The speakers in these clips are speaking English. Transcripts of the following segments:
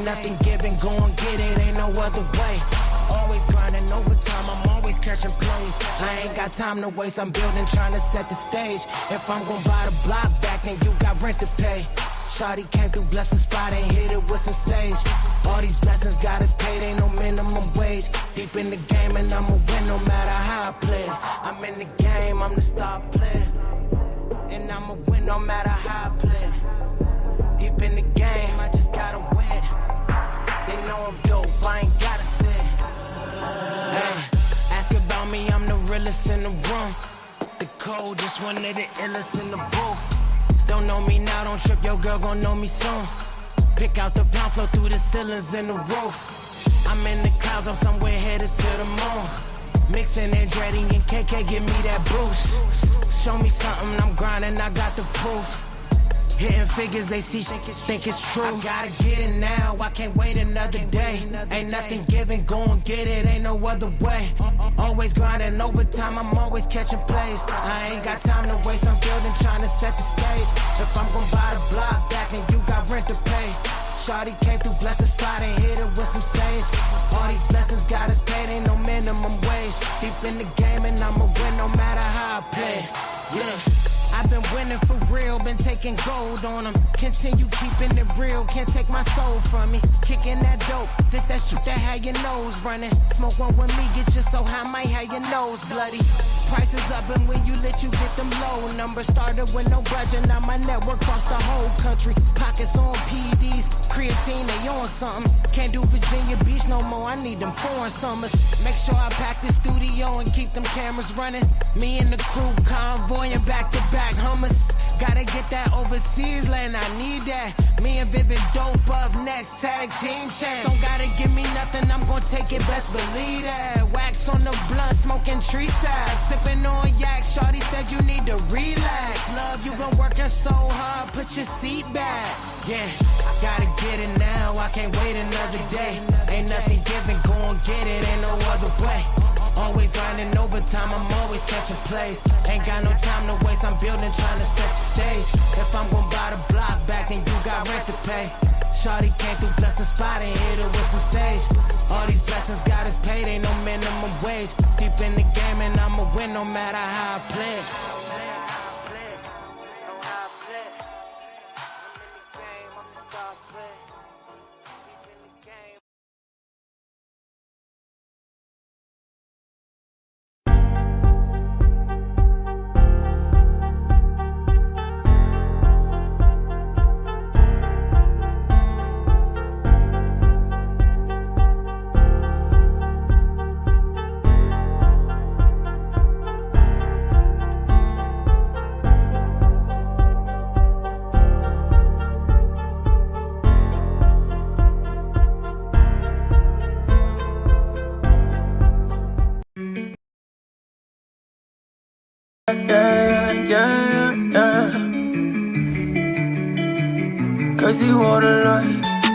Nothing given, go and get it, ain't no other way. Always grinding overtime, I'm always catching plays. I ain't got time to waste, I'm building, trying to set the stage. If I'm gon' buy the block back, then you got rent to pay. Shawty came through, blessed the spot, and hit it with some sage. All these blessings got us paid, ain't no minimum wage. Deep in the game, and I'ma win no matter how I play. I'm in the game, I'm the star player. And I'ma win no matter how I play. Deep in the game, I just gotta win. They know I'm dope, I ain't gotta say. Hey, ask about me, I'm the realest in the room. The coldest, one of the illest in the booth. Don't know me now, don't trip, your girl gon' know me soon. Pick out the pound, flow through the ceilings and the roof. I'm in the clouds, I'm somewhere headed to the moon. Mixing Andretti and KK, give me that boost. Show me something, I'm grinding, I got the proof. Hitting figures, they see, think it's true. I gotta get it now, I can't wait another day. Ain't nothing given, go and get it, ain't no other way. Always grinding overtime, I'm always catching plays. I ain't got time to waste, I'm building, trying to set the stage. If I'm gon' buy the block back, then you got rent to pay. Shawty came through, blessed the spot, and hit it with some sage. All these blessings got us paid, ain't no minimum wage. Deep in the game, and I'ma win no matter how I play. Yeah. I've been winning for real, been taking gold on them. Continue keeping it real, can't take my soul from me. Kicking that dope, this that shit that had your nose running. Smoke one with me, get you so high, might have your nose bloody. Prices up and when you lit, you get them low numbers. Started with no budget, now my network cross the whole country. Pockets on PDs, creatine, they on something. Can't do Virginia Beach no more, I need them foreign summers. Make sure I pack the studio and keep them cameras running. Me and the crew convoying back to back Hummers. Gotta get that overseas land, I need that. Me and Vivid dope up next, tag team champ. Don't gotta give me nothing, I'm gonna take it, best believe that. Wax on the blunt, smoking tree sap. Sipping on yak, shawty said you need to relax. Love, you been working so hard, put your seat back. Yeah, gotta get it now, I can't wait another day. Ain't nothing given, go and get it, ain't no other way. Always grinding overtime, I'm always catching plays. Ain't got no time to waste, I'm building, trying to set the stage. If I'm gon' buy the block back, then you got rent to pay. Shawty came through, blessed the spot, and hit it with some sage. All these blessings got us paid, ain't no minimum wage. Deep in the game, and I'ma win no matter how I play. Cause he wanna lie.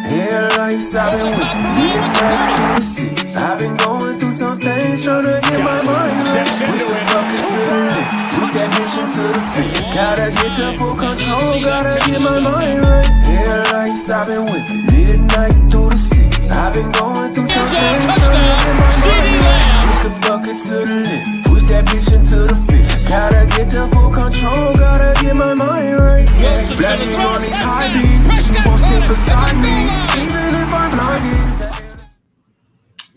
Real life, I've been with midnight through the city. I've been going through some things, trying to get my mind right. Push the bucket to the lip, push that mission to the finish. Gotta get the full control, gotta get my mind right. Real life, I've been with midnight through the city. I've been going through some things, trying to get my mind right. Push the bucket to the lip, push that mission to the finish. Gotta get the full control, gotta get my mind right. Flashing on these high beats, you won't stick beside me, even if I'm blinded.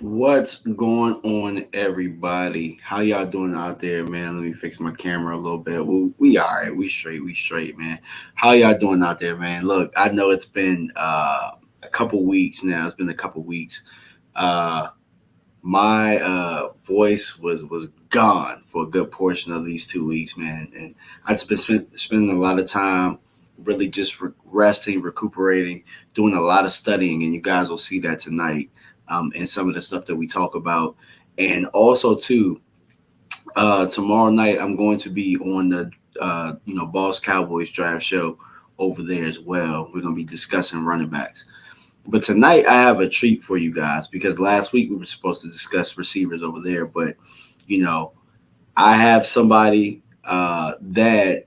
What's going on, everybody? How y'all doing out there, man? Let me fix my camera a little bit. We all right. We straight, man. How y'all doing out there, man? Look, I know it's been a couple weeks now. It's been a couple weeks. My voice was gone for a good portion of these 2 weeks, man. And I've been spending a lot of time really just resting, recuperating, doing a lot of studying, and you guys will see that tonight. And some of the stuff that we talk about. And also, too, tomorrow night, I'm going to be on the, Boss Cowboys draft show over there as well. We're going to be discussing running backs. But tonight, I have a treat for you guys because last week we were supposed to discuss receivers over there. But, I have somebody that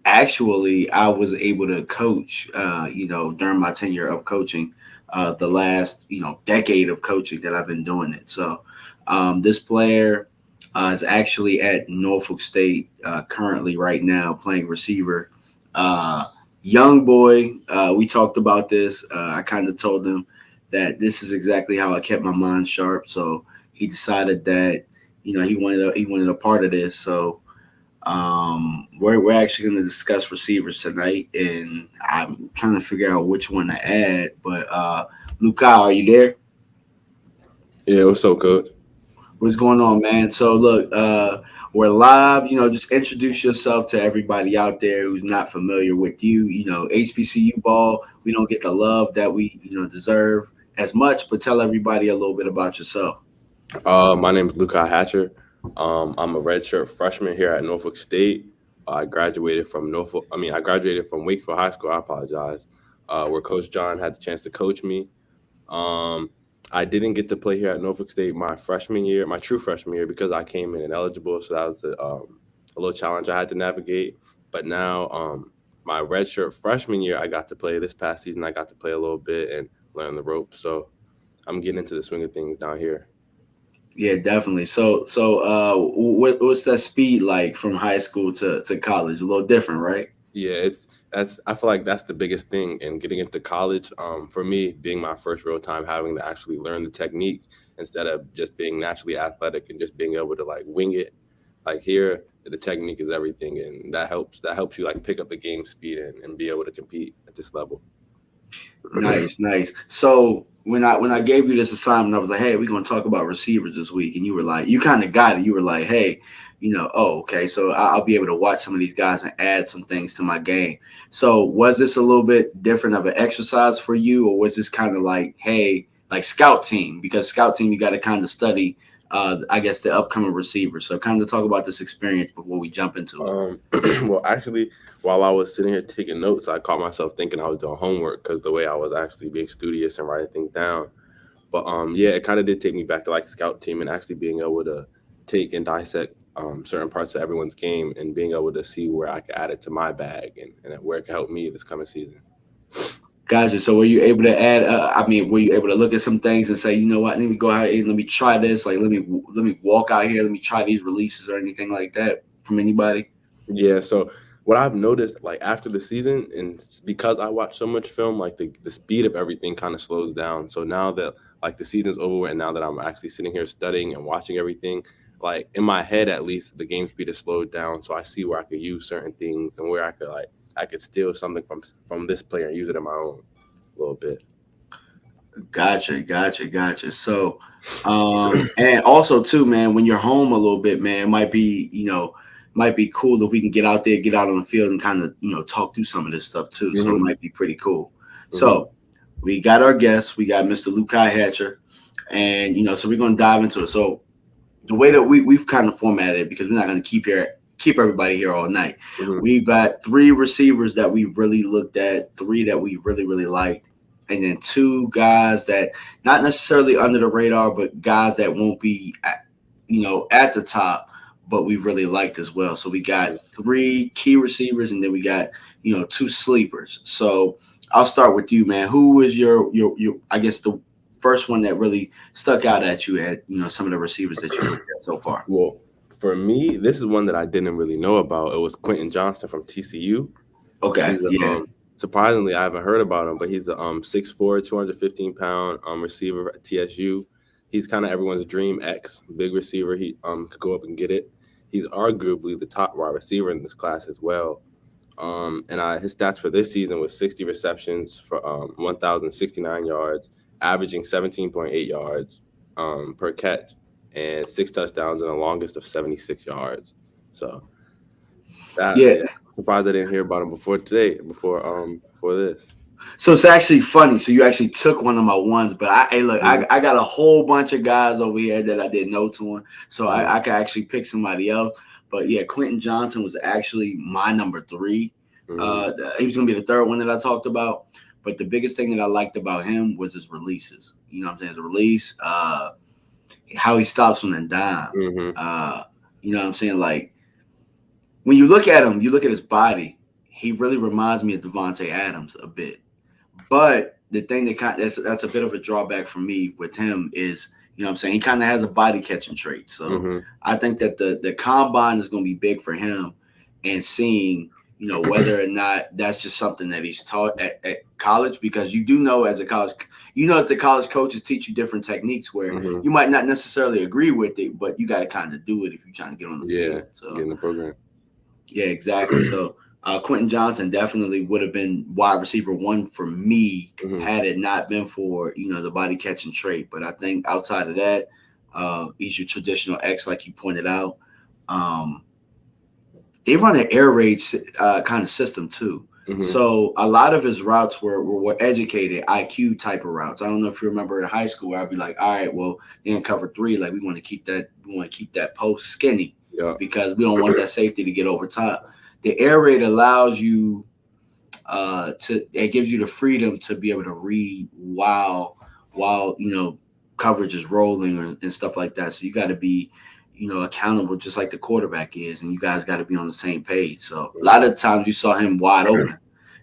actually I was able to coach, during my tenure of coaching. The last, decade of coaching that I've been doing it. So this player is actually at Norfolk State currently right now playing receiver. Young boy, we talked about this. I kind of told him that this is exactly how I kept my mind sharp. So he decided that, he wanted a part of this. So we're actually going to discuss receivers tonight, and I'm trying to figure out which one to add. But Lukai, are you there? Yeah, what's up, Coach? What's going on, man? So look, we're live. Just introduce yourself to everybody out there who's not familiar with you. HBCU ball, we don't get the love that we deserve as much. But tell everybody a little bit about yourself. My name is Lukai Hatcher. I'm a redshirt freshman here at Norfolk State. I graduated from Wakefield High School. I apologize. Where Coach John had the chance to coach me. I didn't get to play here at Norfolk State my true freshman year, because I came in ineligible. So that was a little challenge I had to navigate. But now, my redshirt freshman year, I got to play this past season. I got to play a little bit and learn the ropes. So I'm getting into the swing of things down here. Yeah, definitely. So what's that speed like from high school to college? A little different, right? Yeah, I feel like that's the biggest thing in getting into college. For me, being my first real time, having to actually learn the technique instead of just being naturally athletic and just being able to like wing it. Like here, the technique is everything, and that helps you like pick up the game speed and be able to compete at this level. Nice. So when I gave you this assignment, I was like, hey, we're going to talk about receivers this week. And you were like, you kind of got it. You were like, hey, okay, so I'll be able to watch some of these guys and add some things to my game. So was this a little bit different of an exercise for you, or was this kind of like, hey, like scout team? Because scout team, you got to kind of study, I guess, the upcoming receivers. So kind of talk about this experience before we jump into it. Well, actually, while I was sitting here taking notes, I caught myself thinking I was doing homework because the way I was actually being studious and writing things down. But yeah, it kind of did take me back to like scout team and actually being able to take and dissect certain parts of everyone's game and being able to see where I could add it to my bag and where it could help me this coming season. Gotcha. So were you able to add? Were you able to look at some things and say, you know what, let me go out and let me try this. Like, let me walk out here. Let me try these releases or anything like that from anybody. Yeah. So what I've noticed, like after the season, and because I watch so much film, like the speed of everything kind of slows down. So now that like the season's over and now that I'm actually sitting here studying and watching everything, like in my head at least, the game speed has slowed down. So I see where I could use certain things and where I could steal something from this player and use it in my own a little bit. Gotcha. So, and also too, man, when you're home a little bit, man, it might be cool if we can get out on the field and kind of, talk through some of this stuff too. Mm-hmm. So it might be pretty cool. Mm-hmm. So we got our guest, we got Mr. Lukai Hatcher, and, so we're going to dive into it. So the way that we've kind of formatted it, because we're not going to keep everybody here all night. Mhm. We've got 3 receivers that we really looked at, 3 that we really, really liked, and then 2 guys that not necessarily under the radar, but guys that won't be, at the top, but we really liked as well. So we got 3 key receivers, and then we got 2 sleepers. So I'll start with you, man. Who was your I guess the first one that really stuck out at you at some of the receivers that you looked at so far? Well, for me, this is one that I didn't really know about. It was Quentin Johnston from TCU. Okay, He's a, yeah. surprisingly, I haven't heard about him, but he's a 6'4", 215-pound receiver at TSU. He's kind of everyone's dream X, big receiver. He could go up and get it. He's arguably the top wide receiver in this class as well. His stats for this season was 60 receptions for 1,069 yards, averaging 17.8 yards per catch, and 6 touchdowns and the longest of 76 yards. So Yeah. I'm surprised I didn't hear about him before this. So it's actually funny. So you actually took one of my ones, but I got a whole bunch of guys over here that I didn't know to him. So I could actually pick somebody else. But yeah, Quentin Johnston was actually my number 3. He was going to be the third one that I talked about. But the biggest thing that I liked about him was his releases. You know what I'm saying? His release, how he stops on a dime. You know what I'm saying? Like, when you look at him, you look at his body, he really reminds me of Devontae Adams a bit. But the thing that's a bit of a drawback for me with him is, you know what I'm saying, he kind of has a body catching trait. So I think that the combine is going to be big for him, and seeing, whether or not that's just something that he's taught at college, because you do know as a college, that the college coaches teach you different techniques where you might not necessarily agree with it, but you got to kind of do it if you're trying to get on the field. So get in the program. Yeah, exactly. So Quentin Johnston definitely would have been wide receiver 1 for me had it not been for, the body catching trait. But I think outside of that, he's your traditional X, like you pointed out. They run an air raid kind of system too. So a lot of his routes were educated IQ type of routes. I don't know if you remember in high school where I'd be like, all right, well, in cover 3, like we want to keep that post skinny. Yeah. Because we don't want that safety to get over top. The air raid allows you it gives you the freedom to be able to read while coverage is rolling and stuff like that. So you got to be accountable, just like the quarterback is, and you guys got to be on the same page. So a lot of the times you saw him wide open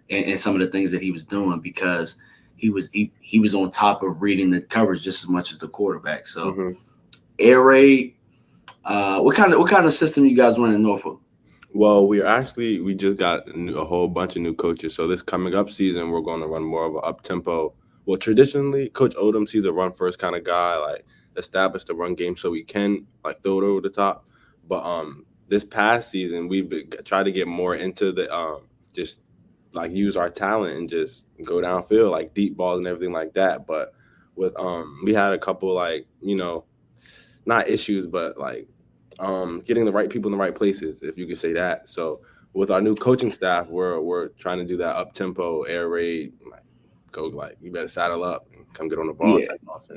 in some of the things that he was doing, because he was on top of reading the coverage just as much as the quarterback. So air raid. What kind of system you guys run in Norfolk? Well, we just got a whole bunch of new coaches. So this coming up season, we're going to run more of an up-tempo. Well, traditionally, Coach Odom, he's a run-first kind of guy, like establish the run game so we can like throw it over the top. But this past season, we've tried to get more into the just like use our talent and just go downfield, like deep balls and everything like that. But with we had a couple like not issues, but like getting the right people in the right places, if you could say that. So with our new coaching staff, we're trying to do that up tempo air raid, like go like you better saddle up and come get on the ball.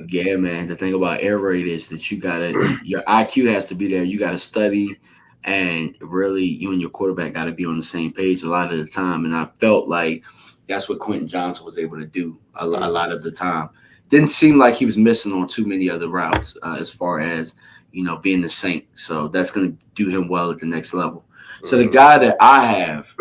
Yeah, man. The thing about air raid is that your IQ has to be there. You gotta study, and really you and your quarterback got to be on the same page a lot of the time. And I felt like that's what Quentin Johnston was able to do a lot of the time. Didn't seem like he was missing on too many other routes as far as being the Saint. So that's going to do him well at the next level. So the guy that I have,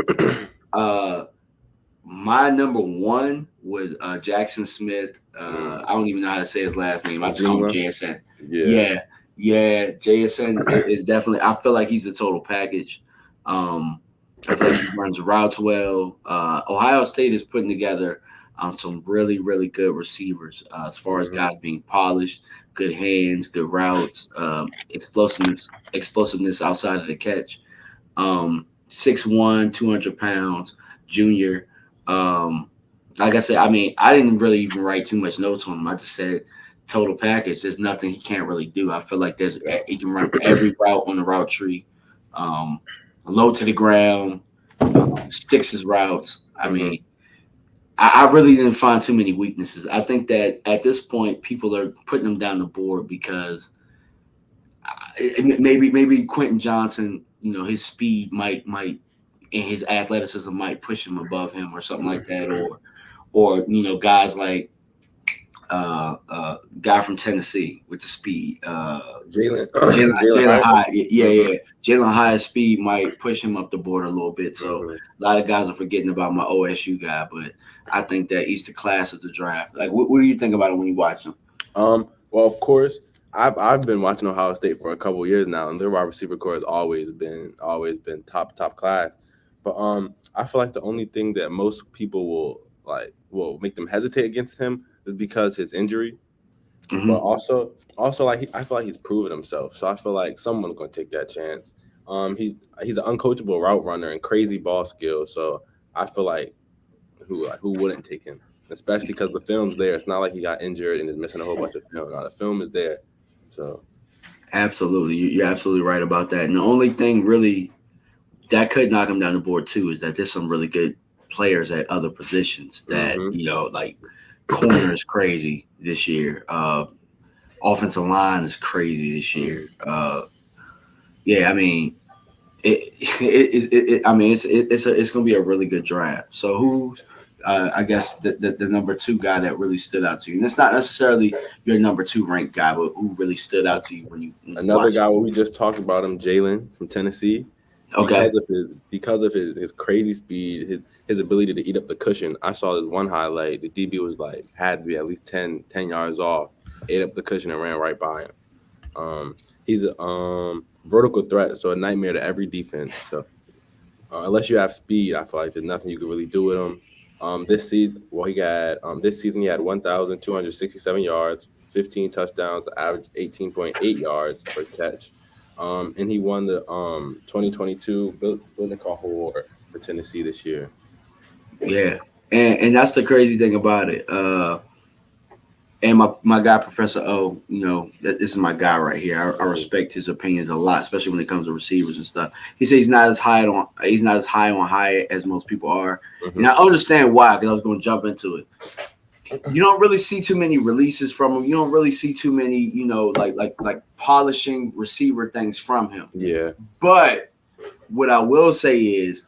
my number 1 was Jackson Smith. I don't even know how to say his last name. I just call him JSN. Yeah. JSN is definitely. I feel like he's a total package. I feel like he runs routes well. Ohio State is putting together some really, really good receivers as far as guys being polished. Good hands, good routes, explosiveness outside of the catch. 6'1", 200 pounds, junior. Like I said, I mean, I didn't really even write too much notes on him. I just said total package. There's nothing he can't really do. I feel like he can run every route on the route tree. Low to the ground, sticks his routes. I mean, I really didn't find too many weaknesses. I think that at this point, people are putting him down the board because maybe Quentin Johnson, his speed might and his athleticism might push him above him or something like that, or guys like guy from Tennessee with the speed, Jalen Jalen Hyatt. High, yeah. Jalen High speed might push him up the board a little bit. So a lot of guys are forgetting about my OSU guy, but I think that he's the class of the draft. Like, what do you think about him when you watch him? Well, of course, I've been watching Ohio State for a couple of years now, and their wide receiver core has always been top class. But I feel like the only thing that most people will make them hesitate against him is because his injury. But also like I feel like he's proven himself, so I feel like someone's going to take that chance. He's an uncoachable route runner and crazy ball skills, so I feel like who wouldn't take him, especially because the film's there. It's not like he got injured and is missing a whole bunch of film. No, the film is there. So absolutely, you're absolutely right about that. And the only thing really that could knock him down the board too is that there's some really good players at other positions that like corner is crazy this year. Offensive line is crazy this year. Yeah, I mean, it's going to be a really good draft. So who's I guess the number 2 guy that really stood out to you? And it's not necessarily your number 2 ranked guy, but who really stood out to you when you another guy we just talked about him, Jalen from Tennessee. Okay. Because of his crazy speed, his ability to eat up the cushion. I saw this one highlight. The DB was had to be at least 10 yards off, ate up the cushion and ran right by him. He's a vertical threat, so a nightmare to every defense. So unless you have speed, I feel like there's nothing you can really do with him. This season he had 1,267 yards, 15 touchdowns, averaged 18.8 yards per catch. And he won the 2022 Bill Nicole Award for Tennessee this year. Yeah, and that's the crazy thing about it. And my guy, Professor O, this is my guy right here. I respect his opinions a lot, especially when it comes to receivers and stuff. He said he's not as high on Hyatt as most people are, and I understand why, because I was going to jump into it. You don't really see too many releases from him. You don't really see too many, like polishing receiver things from him. Yeah. But what I will say is,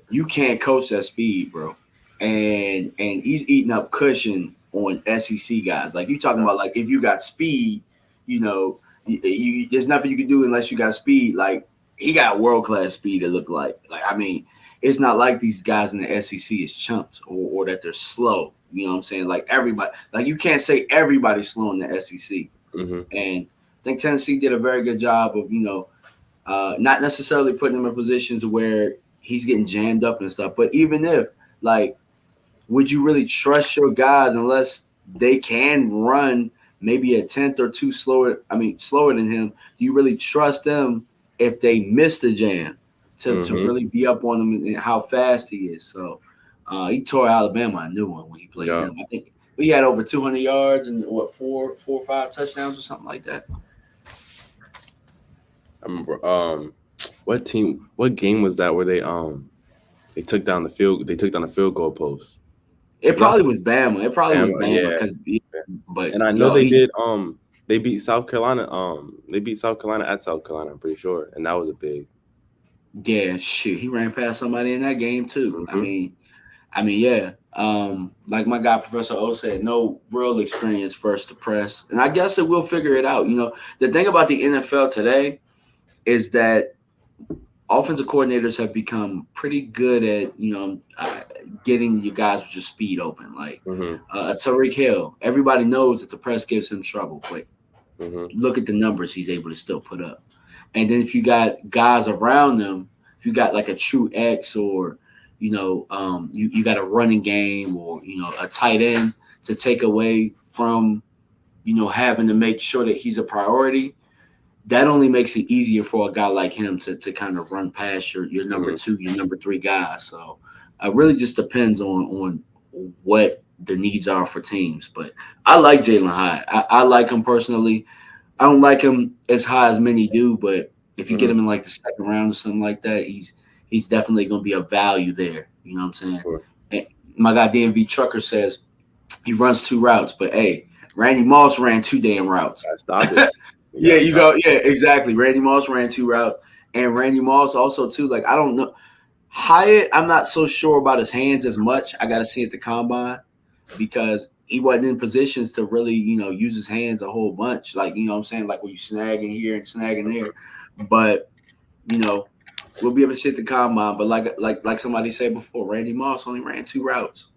you can't coach that speed, bro. And he's eating up cushion on SEC guys. Like, you talking about, like, if you got speed, there's nothing you can do unless you got speed. Like, he got world-class speed, it looked like. I mean, it's not like these guys in the SEC is chumps or that they're slow. You know what I'm saying? Like, everybody, like, you can't say everybody's slow in the SEC. And I think Tennessee did a very good job of, not necessarily putting him in positions where he's getting jammed up and stuff. But even if, like, would you really trust your guys unless they can run maybe a tenth or two slower than him? Do you really trust them if they miss the jam to really be up on them and how fast he is? So he tore Alabama a new one when he played them. I think we had over 200 yards and four or five touchdowns or something like that. I remember what game was that where they took down the field goal post? It probably was Bama. It probably was Bama. Yeah. But and I know they beat South Carolina. They beat South Carolina at South Carolina, I'm pretty sure, and that was a big. Yeah, shoot, he ran past somebody in that game too. I mean, yeah. Like my guy Professor O said, no real experience first to press, and I guess that we'll figure it out. The thing about the NFL today is that offensive coordinators have become pretty good at getting you guys with your speed open. Like Tariq Hill, everybody knows that the press gives him trouble, but look at the numbers he's able to still put up. And then if you got guys around them, if you got like a true X or you got a running game or a tight end to take away from having to make sure that he's a priority, that only makes it easier for a guy like him to kind of run past your number 2, your number 3 guys. So it really just depends on what the needs are for teams. But I like Jalen Hyatt. I like him personally. I don't like him as high as many do, but if you get him in like the second round or something like that, he's definitely going to be a value there. You know what I'm saying? Sure. And my guy DMV Trucker says he runs 2 routes, but hey, Randy Moss ran 2 damn routes. Stop it. Yeah, you go. Yeah, exactly. Randy Moss ran 2 routes, and Randy Moss also too. Like I don't know Hyatt. I'm not so sure about his hands as much. I got to see at the combine because he wasn't in positions to really use his hands a whole bunch. Like what I'm saying, like when you snagging here and snagging there, but we'll be able to see at the combine. But like somebody said before, Randy Moss only ran 2 routes.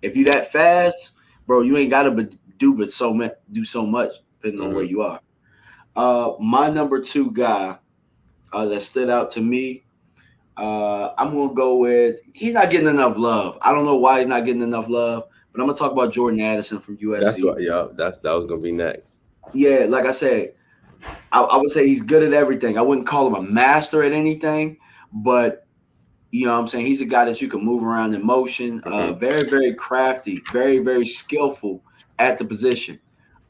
If you that fast, bro, you ain't got to do so much depending on where you are. My number 2 guy that stood out to me, I'm gonna go with. He's not getting enough love. I don't know why he's not getting enough love, but I'm gonna talk about Jordan Addison from USC. That's what. Yeah, that was gonna be next. Yeah, like I said, I would say he's good at everything. I wouldn't call him a master at anything, but what I'm saying, he's a guy that you can move around in motion. Very, very crafty, very, very skillful at the position.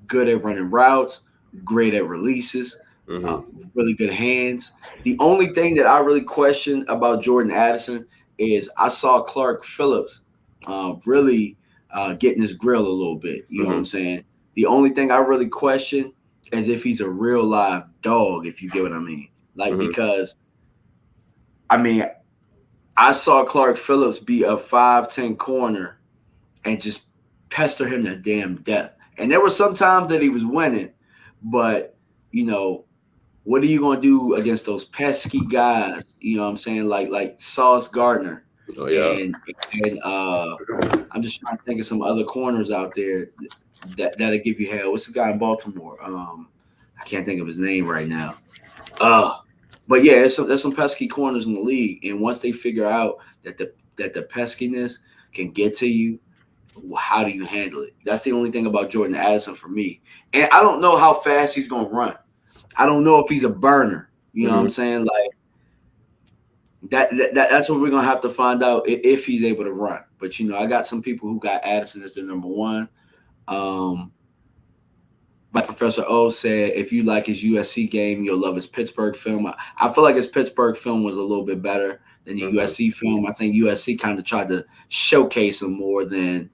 Good at running routes, great at releases, really good hands. The only thing that I really question about Jordan Addison is I saw Clark Phillips really getting his grill a little bit. You know what I'm saying? The only thing I really question is if he's a real live dog, if you get what I mean. Like, because, I saw Clark Phillips be a 5'10" corner and just pester him to damn death. And there were some times that he was winning, but, what are you going to do against those pesky guys? You know what I'm saying? Like Sauce Gardner. Oh, yeah. And I'm just trying to think of some other corners out there that'll give you hell. What's the guy in Baltimore? I can't think of his name right now. But yeah, there's some pesky corners in the league, and once they figure out that the peskiness can get to you, how do you handle it? That's the only thing about Jordan Addison for me. And I don't know how fast he's gonna run. I don't know if he's a burner. You know what I'm saying? Like that's what we're gonna have to find out if he's able to run. But I got some people who got Addison as their number 1. Like Professor O said, if you like his USC game, you'll love his Pittsburgh film. I feel like his Pittsburgh film was a little bit better than the USC film. I think USC kind of tried to showcase him more than,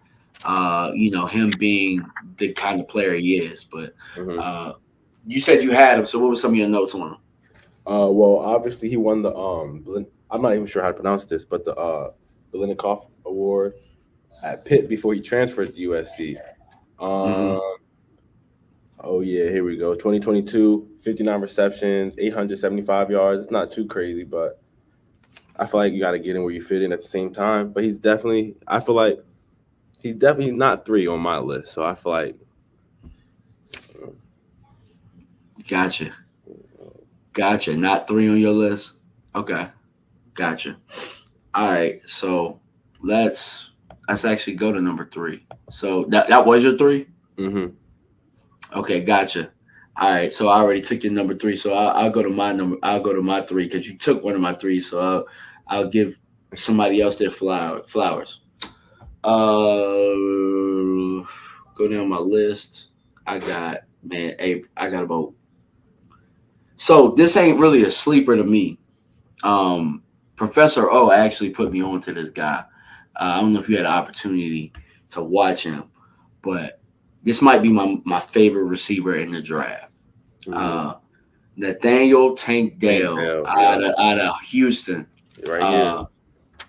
him being the kind of player he is. But you said you had him, so what were some of your notes on him? Well, obviously he won the I'm not even sure how to pronounce this, but the Biletnikoff Award at Pitt before he transferred to USC. Oh, yeah, here we go. 2022, 59 receptions, 875 yards. It's not too crazy, but I feel like you got to get in where you fit in at the same time. But he's definitely not 3 on my list. So I feel like. Gotcha. Not 3 on your list? Okay. Gotcha. All right. So let's actually go to number 3. So that was your 3? Okay, gotcha. All right, so I already took your number 3, so I'll go to my number. I'll go to my 3 because you took one of my 3, so I'll give somebody else their flowers. Go down my list. I got about. So this ain't really a sleeper to me. Professor O actually put me on to this guy. I don't know if you had an opportunity to watch him, but. This might be my favorite receiver in the draft. Nathaniel Tank Dale out of Houston. Right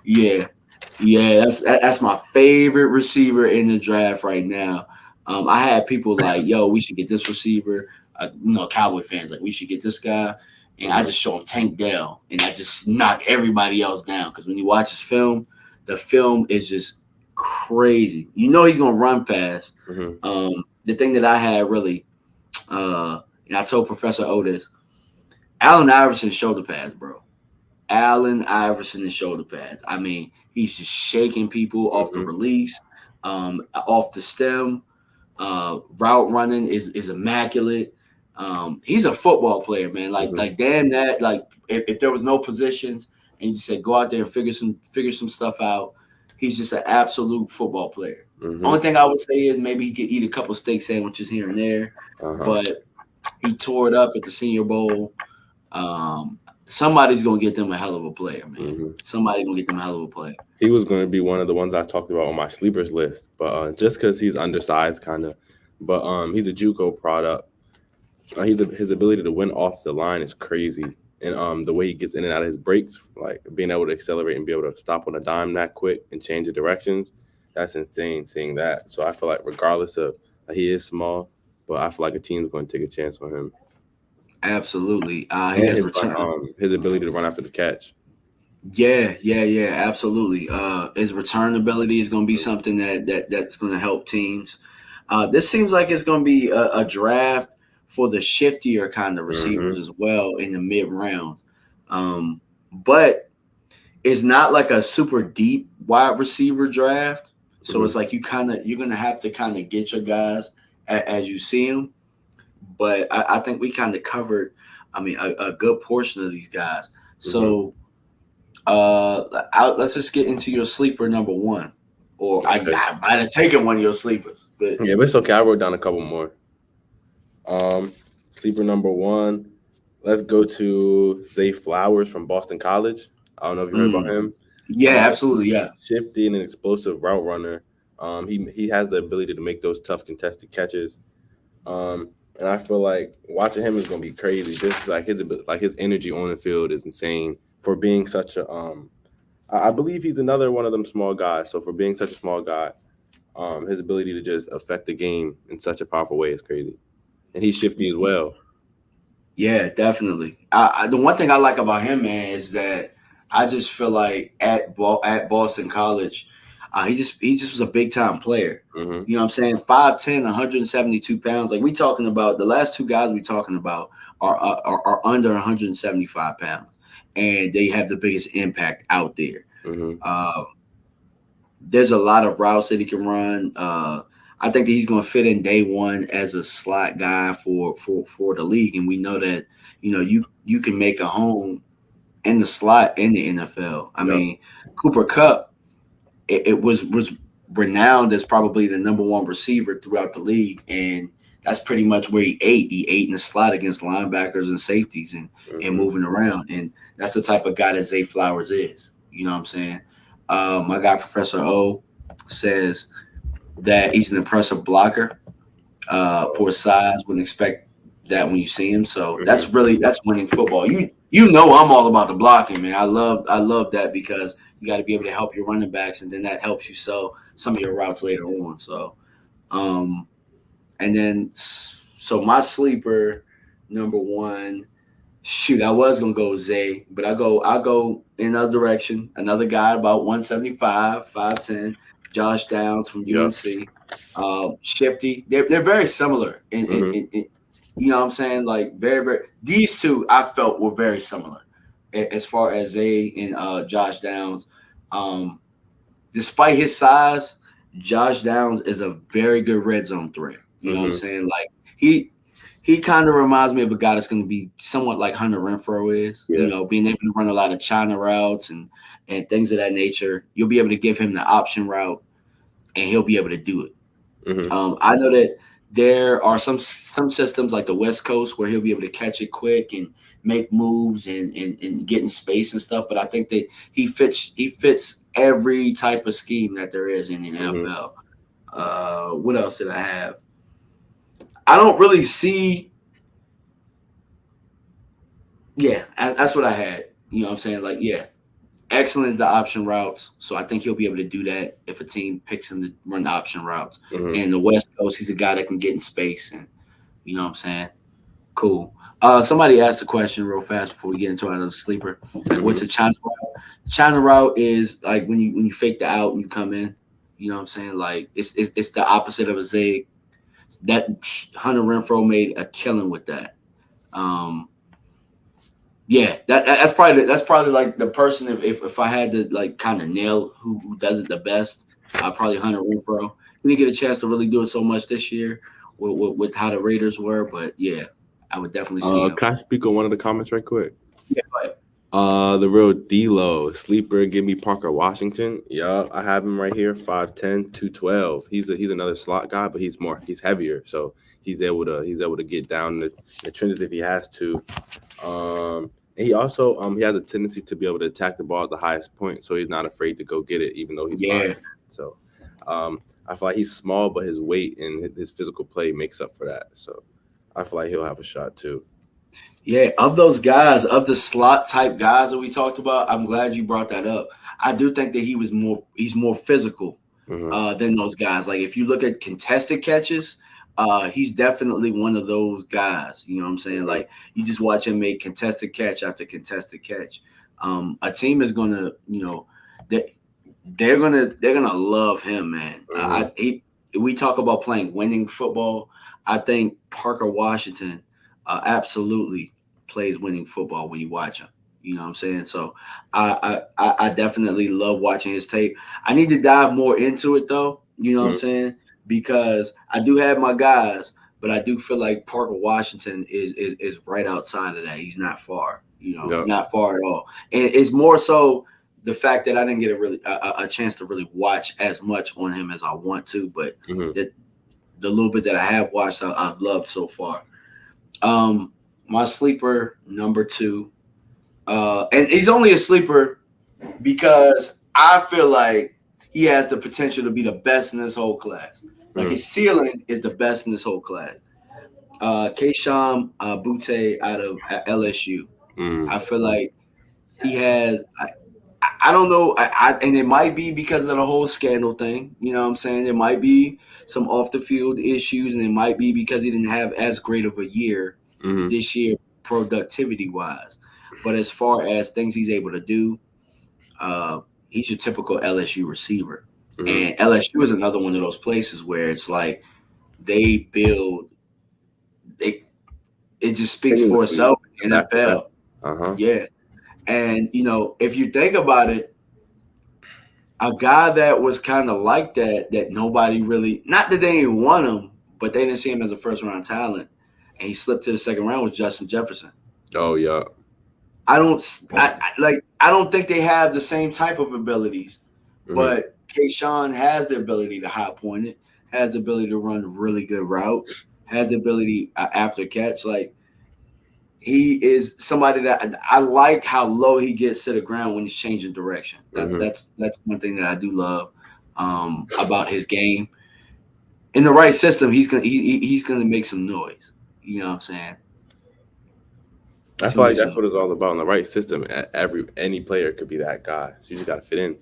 here. Yeah. That's my favorite receiver in the draft right now. I had people like, yo, we should get this receiver. Cowboy fans like, we should get this guy. And I just show them Tank Dell, and I just knock everybody else down. Because when you watch his film, the film is just crazy. He's gonna run fast. The thing that I had really, and I told Professor Otis, Allen Iverson shoulder pads, bro. Allen Iverson is shoulder pads. I mean, he's just shaking people off the release, off the stem. Route running is immaculate. He's a football player, man. Like damn that. Like if there was no positions and you said go out there and figure some stuff out. He's just an absolute football player. Only thing I would say is maybe he could eat a couple steak sandwiches here and there, but he tore it up at the Senior Bowl. Somebody's gonna get them a hell of a player, man. Somebody's gonna get them a hell of a player. He was going to be one of the ones I talked about on my sleepers list, but just because he's undersized, kind of. But he's a JUCO product. His ability to win off the line is crazy, and the way he gets in and out of his breaks, like being able to accelerate and be able to stop on a dime that quick and change the directions, that's insane. Seeing that, so I feel like regardless of he is small, but I feel like a team's going to take a chance on him Absolutely. He and has returned. his ability to run after the catch. Yeah, absolutely. His return ability is going to be something that's going to help teams. This seems like it's going to be a draft for the shiftier kind of receivers Mm-hmm. as well in the mid round. But it's not like a super deep wide receiver draft. So Mm-hmm. it's like you're going to have to kind of get your guys as you see them. But I think we kind of covered, I mean, a good portion of these guys. Mm-hmm. So let's just get into your sleeper number one. Or Okay. I might have taken one of your sleepers, but Yeah, but it's okay. I wrote down a couple more. Um, Sleeper number one. Let's go to Zay Flowers from Boston College. I don't know if you heard about mm, him. yeah, He's absolutely, yeah. shifty and an explosive route runner. He has the ability to make those tough contested catches. And I feel like watching him is gonna be crazy. Just like his energy on the field is insane for being such a I believe he's another one of them small guys. So for being such a small guy, his ability to just affect the game in such a powerful way is crazy. And he's shifty as well. Yeah, definitely. The one thing I like about him, man, is that I just feel like at Boston College, he just was a big time player. Hmm. You know what I'm saying? 5'10", 172 pounds. Like we talking about the last two guys we talking about are under 175 pounds, and they have the biggest impact out there. Hmm. Uh, there's a lot of routes that he can run. I think that he's going to fit in day one as a slot guy for the league, and we know that you can make a home in the slot in the NFL. I Yep. mean, Cooper Cup, it was renowned as probably the number one receiver throughout the league, and that's pretty much where he ate. He ate in the slot against linebackers and safeties and Hmm. moving around, and that's the type of guy that Zay Flowers is. You know what I'm saying? My guy Professor O says that he's an impressive blocker for his size. Wouldn't expect that when you see him. So Hmm. that's winning football. You know I'm all about the blocking, man. I love that because you got to be able to help your running backs, and then that helps you sell some of your routes later on. So, um, and then so my sleeper number one. Shoot, I was gonna go Zay, but I go in another direction. Another guy about 175, 5'10", Josh Downs from Yep. UNC. Shifty. They're very similar Hmm. you know what I'm saying? Like very these two I felt were very similar as far as Zay and Josh Downs. Um, Despite his size, Josh Downs is a very good red zone threat. You know what I'm Hmm. saying? Like he kind of reminds me of a guy that's going to be somewhat like Hunter Renfro is. You Yeah. know, being able to run a lot of China routes and things of that nature. You'll be able to give him the option route, and he'll be able to do it. Hmm. I know that there are some systems like the West Coast where he'll be able to catch it quick and make moves and get in space and stuff. But I think that he fits every type of scheme that there is in the Hmm. NFL. What else did I have? I don't really see. Yeah, that's what I had. You know what I'm saying? Like, yeah, excellent at the option routes. So I think he'll be able to do that if a team picks him to run the option routes. Hmm. And the West Coast, he's a guy that can get in space, and you know what I'm saying? Cool. Somebody asked a question real fast before we get into another sleeper. Like, what's Hmm. a China route? China route is like when you fake the out and you come in. You know what I'm saying? Like it's the opposite of a zig. That Hunter Renfro made a killing with that. Um, yeah, that's probably like the person if I had to like kind of nail who does it the best, probably Hunter Renfro. He didn't get a chance to really do it so much this year with how the Raiders were, but yeah, I would definitely see him. Can I speak on one of the comments right quick? Yeah, but The real D-Lo, sleeper, give me Parker Washington. Yeah, I have him right here, 5'10", 212. He's another slot guy, but he's heavier, so he's able to get down the trenches if he has to. And he also he has a tendency to be able to attack the ball at the highest point, so he's not afraid to go get it, even though he's 5'10". yeah, So I feel like he's small, but his weight and his physical play makes up for that. So I feel like he'll have a shot too. Yeah, of those guys, of the slot type guys that we talked about, I'm glad you brought that up. I do think that he's more physical Mm-hmm. than those guys. Like if you look at contested catches, he's definitely one of those guys. You know what I'm saying? Mm-hmm. Like you just watch him make contested catch after contested catch. A team is gonna, they they're gonna love him, man. Mm-hmm. We talk about playing winning football. I think Parker Washington absolutely plays winning football when you watch him. You know what I'm saying? So I definitely love watching his tape. I need to dive more into it though. You know what I'm saying? Because I do have my guys, but I do feel like Parker Washington is right outside of that. He's not far. Yeah. Not far at all. And it's more so the fact that I didn't get a chance to really watch as much on him as I want to, but Mm-hmm. the little bit that I have watched, I've loved so far. My sleeper number two, and he's only a sleeper because I feel like he has the potential to be the best in this whole class. Like his ceiling is the best in this whole class. Keisham Butte out of LSU. Mm-hmm. I feel like he has. I don't know, and it might be because of the whole scandal thing. You know what I'm saying? There might be some off the field issues, and it might be because he didn't have as great of a year Mm-hmm. this year, productivity wise. But as far as things he's able to do, he's your typical LSU receiver. Mm-hmm. And LSU is another one of those places where it's like they build, it just speaks for itself in NFL. Uh-huh. Yeah. And, if you think about it, a guy that was kind of like that nobody really, not that they didn't want him, but they didn't see him as a first round talent, and he slipped to the second round, was Justin Jefferson. Oh yeah. I don't think they have the same type of abilities, but Keyshawn has the ability to high point it, has the ability to run really good routes, has the ability after catch. Like he is somebody that I like how low he gets to the ground when he's changing direction. That's one thing that I do love about his game. In the right system, he's gonna make some noise. You know what I'm saying? I feel like that's what it's all about. In the right system, any player could be that guy. So you just got to fit in.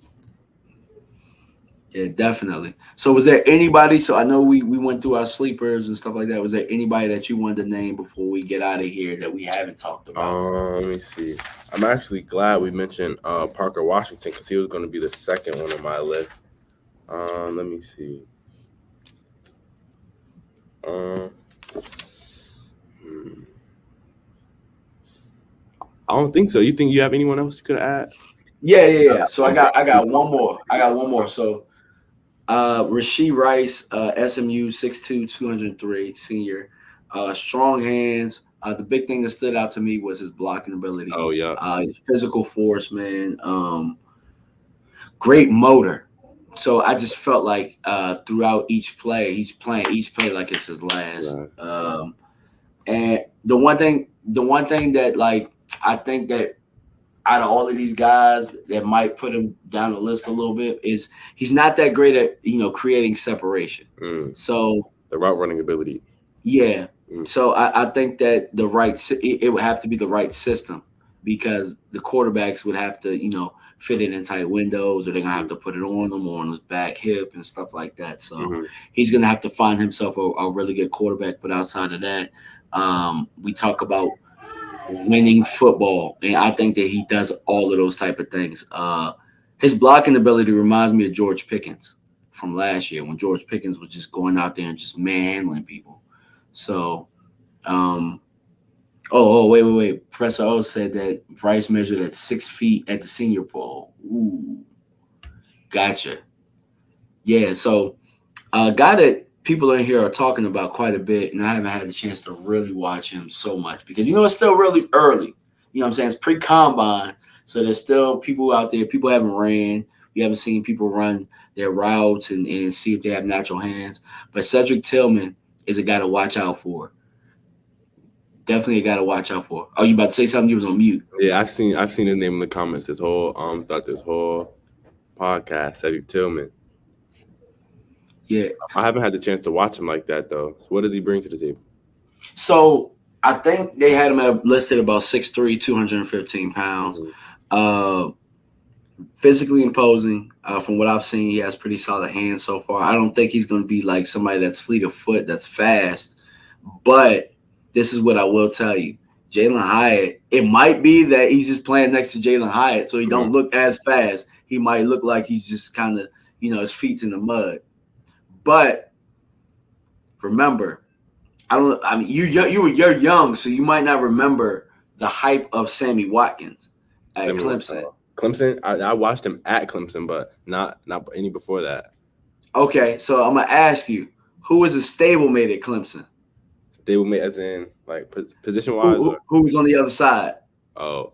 Yeah, definitely. So was there anybody, so I know we went through our sleepers and stuff like that. Was there anybody that you wanted to name before we get out of here that we haven't talked about? Let me see. I'm actually glad we mentioned Parker Washington because he was going to be the second one on my list. Let me see. I don't think so. You think you have anyone else you could add? Yeah. So I got one more. So Rasheed Rice, SMU, 6'2", 203, senior. Strong hands. The big thing that stood out to me was his blocking ability. Oh yeah. His physical force, man. Great motor. So I just felt like throughout each play, he's playing each play like it's his last. Right. And the one thing that like I think that out of all of these guys that might put him down the list a little bit is he's not that great at creating separation. So the route running ability. Yeah. So I think that it would have to be the right system because the quarterbacks would have to fit it in tight windows, or they're gonna have to put it on him or on his back hip and stuff like that. So he's gonna have to find himself a really good quarterback. But outside of that, we talk about winning football, and I think that he does all of those type of things. His blocking ability reminds me of George Pickens from last year when George Pickens was just going out there and just manhandling people. So, wait. Professor O said that Bryce measured at 6 feet at the Senior Bowl. Ooh, gotcha. Yeah, so a guy that people in here are talking about quite a bit, and I haven't had the chance to really watch him so much because it's still really early. You know what I'm saying? It's pre-combine, so there's still people out there. People haven't ran. We haven't seen people run their routes and see if they have natural hands. But Cedric Tillman is a guy to watch out for. Definitely a guy to watch out for. Oh, you about to say something? You was on mute. Yeah, I've seen his name in the comments this whole podcast, Cedric Tillman. Yeah. I haven't had the chance to watch him like that though. So what does he bring to the table? So I think they had him listed about 6'3", 215 pounds. Mhm. Uh, Physically imposing. From what I've seen, he has pretty solid hands so far. I don't think he's going to be like somebody that's fleet of foot, that's fast. But this is what I will tell you. Jalen Hyatt, it might be that he's just playing next to Jalen Hyatt, so he don't Mhm. look as fast. He might look like he's just kind of, his feet's in the mud. But remember, I don't. I mean, you're young, so you might not remember the hype of Sammy Watkins at Similar. Clemson. Clemson. I watched him at Clemson, but not any before that. Okay, so I'm gonna ask you, who was a stablemate at Clemson? Stablemate, as in like position Who, wise, or who was on the other side? oh,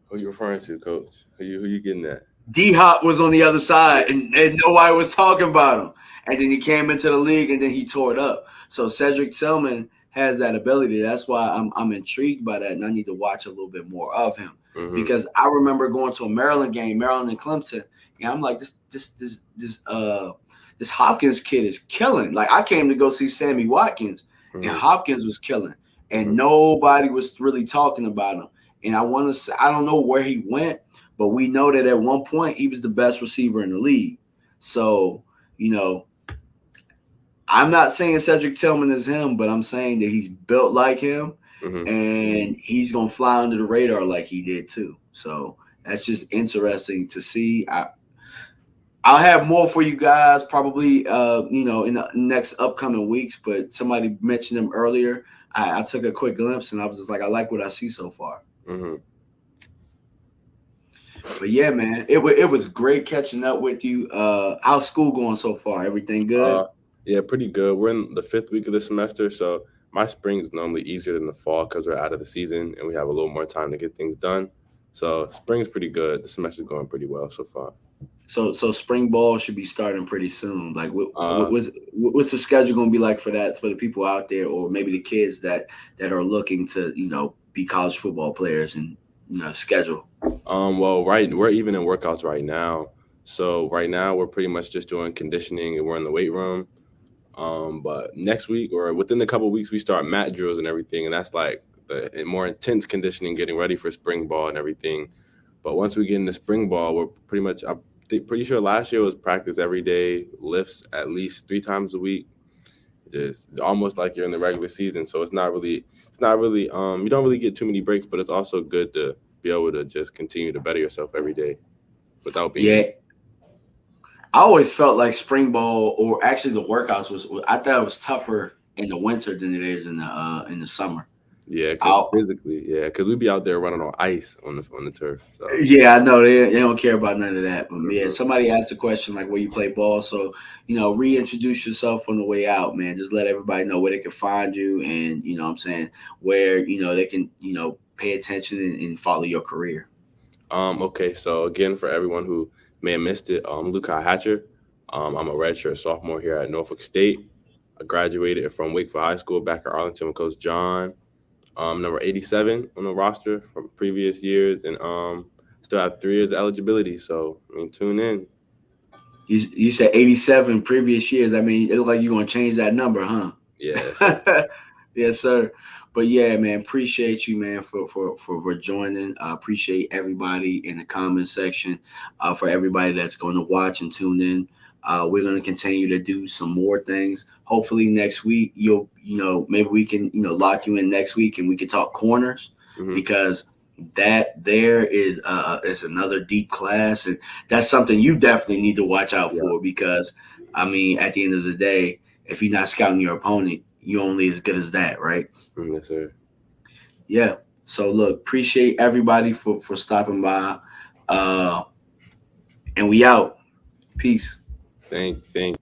who you referring to, Coach? Who you getting at? D Hop was on the other Yeah. side, and nobody was talking about him. And then he came into the league, and then he tore it up. So Cedric Tillman has that ability. That's why I'm intrigued by that, and I need to watch a little bit more of him Mm-hmm. because I remember going to a Maryland game, Maryland and Clemson, and I'm like, this Hopkins kid is killing. Like I came to go see Sammy Watkins, and Mm-hmm. Hopkins was killing, and Mm-hmm. nobody was really talking about him. And I want to say, I don't know where he went, but we know that at one point he was the best receiver in the league. So, I'm not saying Cedric Tillman is him, but I'm saying that he's built like him Mm-hmm. and he's going to fly under the radar like he did too. So that's just interesting to see. I'll have more for you guys probably, in the next upcoming weeks, but somebody mentioned him earlier. I took a quick glimpse and I was just like, I like what I see so far. Mm-hmm. But yeah, man, it was great catching up with you. How's school going so far? Everything good? Yeah, pretty good. We're in the 5th week of the semester, so my spring is normally easier than the fall because we're out of the season and we have a little more time to get things done. So spring's pretty good. The semester's going pretty well so far. So spring ball should be starting pretty soon. Like, Uh, what's the schedule going to be like for that for the people out there, or maybe the kids that are looking to be college football players and schedule? well, we're even in workouts right now. So right now we're pretty much just doing conditioning and we're in the weight room. But next week or within a couple of weeks, we start mat drills and everything, and that's like the more intense conditioning, getting ready for spring ball and everything. But once we get into spring ball, we're pretty much pretty sure last year was practice every day, lifts at least 3 times a week, just almost like you're in the regular season. So it's not really you don't really get too many breaks, but it's also good to be able to just continue to better yourself every day without being Yeah, used. I always felt like spring ball, or actually the workouts I thought it was tougher in the winter than it is in the summer. Yeah, because I physically, yeah, because we'd be out there running on ice on the turf. So Yeah, I know they don't care about none of that. But yeah, mhm. somebody asked the question like where you play ball, so reintroduce yourself on the way out, man. Just let everybody know where they can find you, and what I'm saying, where they can pay attention and follow your career. Okay, so again, for everyone who may have missed it, Lukai Hatcher. I'm a redshirt sophomore here at Norfolk State. I graduated from Wakeford High School back in Arlington with Coach John. Number 87 on the roster from previous years, and still have 3 years of eligibility. So I mean, tune in. You said 87 previous years. I mean, it looks like you're gonna change that number, huh? Yeah, sir. Yes, sir. But yeah, man, appreciate you, man, for joining. I appreciate everybody in the comment section. For everybody that's going to watch and tune in, we're going to continue to do some more things. Hopefully next week maybe we can lock you in next week and we can talk corners Hmm. because that there is another deep class, and that's something you definitely need to watch out Yeah. for because I mean at the end of the day, if you're not scouting your opponent, you only as good as that, right? Yes, sir. Yeah. So look, appreciate everybody for stopping by. Uh and we out. Peace. Thank you.